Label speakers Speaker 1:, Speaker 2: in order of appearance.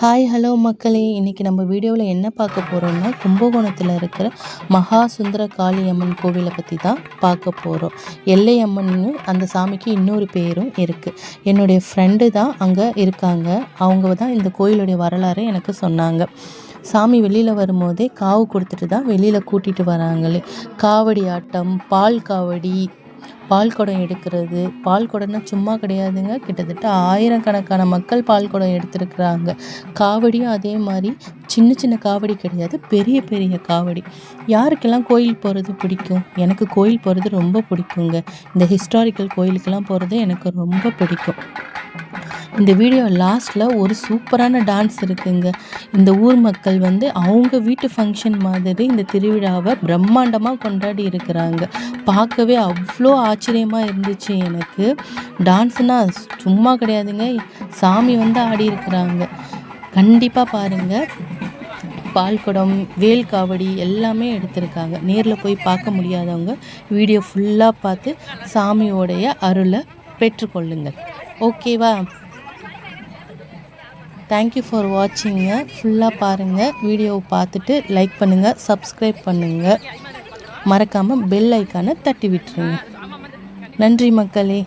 Speaker 1: Hi hello மக்களே! இன்றைக்கி நம்ம வீடியோவில் என்ன பார்க்க போகிறோம்னா, கும்பகோணத்தில் இருக்கிற மகா சுந்தர காளியம்மன் கோவிலை பற்றி தான் பார்க்க போகிறோம். எல்லை அம்மன்னு அந்த சாமிக்கு இன்னொரு பேரும் இருக்குது. என்னுடைய ஃப்ரெண்டு தான் அங்கே இருக்காங்க. அவங்க தான் இந்த கோயிலுடைய வரலாறை எனக்கு சொன்னாங்க. சாமி வெளியில் வரும்போதே காவு கொடுத்துட்டு தான் வெளியில் கூட்டிகிட்டு வராங்களே. காவடி ஆட்டம், பால் காவடி, பால் குடம் எடுக்கிறது. பால் குடம்னா சும்மா கிடையாதுங்க, கிட்டத்தட்ட ஆயிரக்கணக்கான மக்கள் பால் குடம் எடுத்துருக்குறாங்க. காவடியும் அதே மாதிரி சின்ன சின்ன காவடி கிடையாது, பெரிய பெரிய காவடி. யாருக்கெல்லாம் கோயில் போகிறது பிடிக்கும்? எனக்கு கோயில் போகிறது ரொம்ப பிடிக்குங்க. இந்த ஹிஸ்டாரிக்கல் கோயிலுக்கெல்லாம் போகிறது எனக்கு ரொம்ப பிடிக்கும். இந்த வீடியோ லாஸ்ட்டில் ஒரு சூப்பரான டான்ஸ் இருக்குங்க. இந்த ஊர் மக்கள் அவங்க வீட்டு ஃபங்க்ஷன் மாதிரி இந்த திருவிழாவை பிரம்மாண்டமாக கொண்டாடி இருக்கிறாங்க. பார்க்கவே அவ்வளோ ஆச்சரியமாக இருந்துச்சு எனக்கு. டான்ஸ்னால் சும்மா கிடையாதுங்க, சாமி ஆடி இருக்கிறாங்க. கண்டிப்பாக பாருங்கள். பால்குடம், வேல் காவடி எல்லாமே எடுத்திருக்காங்க. நேரில் போய் பார்க்க முடியாதவங்க வீடியோ ஃபுல்லாக பார்த்து சாமியோடைய அருளை பெற்றுக்கொள்ளுங்கள். ஓகேவா? Thank you for வாட்சிங்க. ஃபுல்லாக பாருங்கள். வீடியோவை பார்த்துட்டு லைக் பண்ணுங்கள், சப்ஸ்கிரைப் பண்ணுங்கள், மறக்காமல் பெல் ஐக்கானை தட்டி விட்டுருங்க. நன்றி மக்களே.